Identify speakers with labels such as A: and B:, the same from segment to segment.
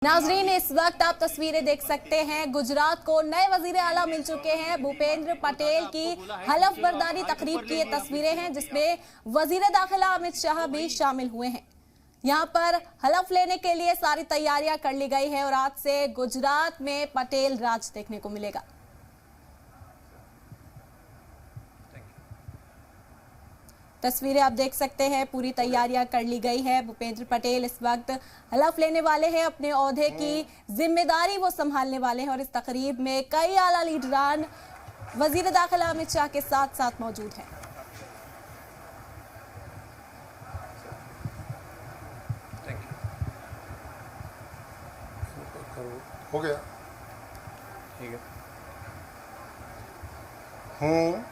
A: नाजरीन, इस वक्त आप तस्वीरें देख सकते हैं। गुजरात को नए वजीर आला मिल चुके हैं। भूपेंद्र पटेल की हलफ बर्दारी तकरीब की ये तस्वीरें हैं, जिसमें वजीर दाखिला अमित शाह भी शामिल हुए हैं। यहां पर हलफ लेने के लिए सारी तैयारियां कर ली गई है और आज से गुजरात में पटेल राज देखने को मिलेगा। तस्वीरें आप देख सकते हैं, पूरी तैयारियां कर ली गई है। भूपेंद्र पटेल इस वक्त हलफ लेने वाले हैं, अपने ओहदे की जिम्मेदारी वो संभालने वाले हैं और इस तकरीब में कई आला लीडरान वजीर दाखिला अमित शाह के साथ साथ मौजूद हैं।
B: हो गया,
C: ठीक है।
B: हूँ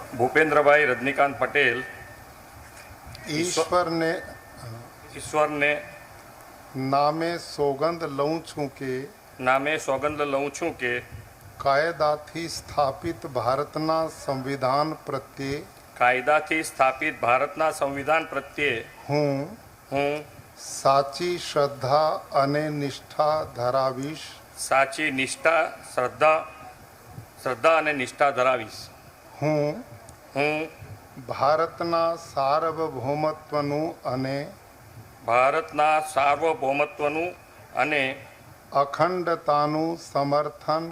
C: भूपेंद्र भाई रजनीकांत पटेल
B: ईश्वर ने नामे सोगंद लऊं छूं के कायदाथी स्थापित भारतना संविधान प्रत्ये
C: હું
B: સાચી શ્રદ્ધા અને નિષ્ઠા ધરાવીશ
C: શ્રદ્ધા અને નિષ્ઠા ધરાવીશ।
B: હું
C: ભારતના સાર્વભૌમત્વનું અને
B: અખંડતાનું સમર્થન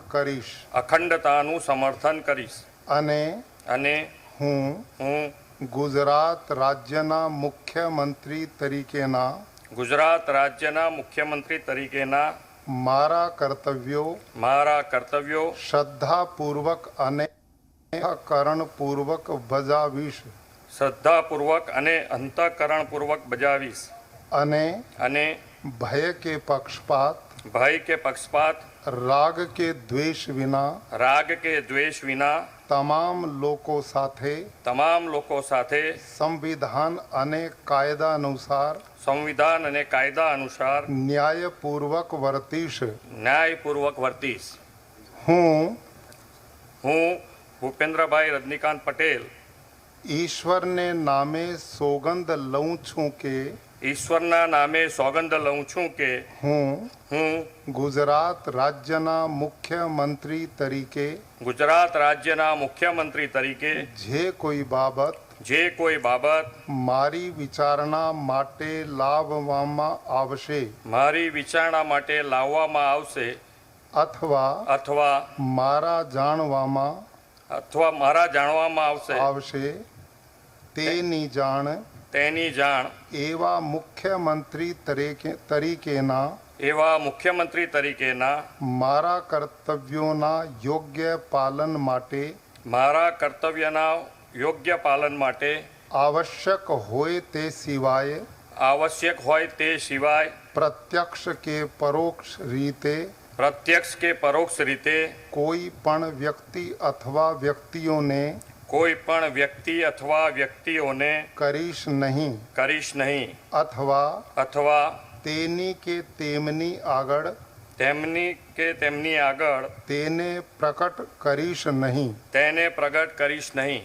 B: કરીશ
C: અને
B: હું ગુજરાત રાજ્યના મુખ્યમંત્રી તરીકેના મારા કર્તવ્યો શ્રદ્ધાપૂર્વક અને અંતઃકરણપૂર્વક બજાવીશ અને ભય કે પક્ષપાત રાગ કે દ્વેષ વિના તમામ લોકો સાથે સંવિધાન અને કાયદા અનુસાર ન્યાયપૂર્વક વર્તીશ। હું
C: ભૂપેન્દ્રભાઈ રજનીકાંત પટેલ
B: ઈશ્વરના નામે સોગંદ લઉં છું કે હું ગુજરાત રાજ્યના મુખ્યમંત્રી તરીકે જે કોઈ બાબત મારી વિચારણા માટે લાવવામાં આવશે અથવા મારા જાણવામાં આવશે તેની જાણ એવા મુખ્યમંત્રી તરીકેના મારા કર્તવ્યોના યોગ્ય પાલન માટે આવશ્યક હોય તે સિવાય પ્રત્યક્ષ કે પરોક્ષ રીતે કોઈ પણ વ્યક્તિ અથવા વ્યક્તિઓને કરીશ નહીં અથવા તેની કે તેમની આગળ તેને પ્રકટ કરીશ નહીં।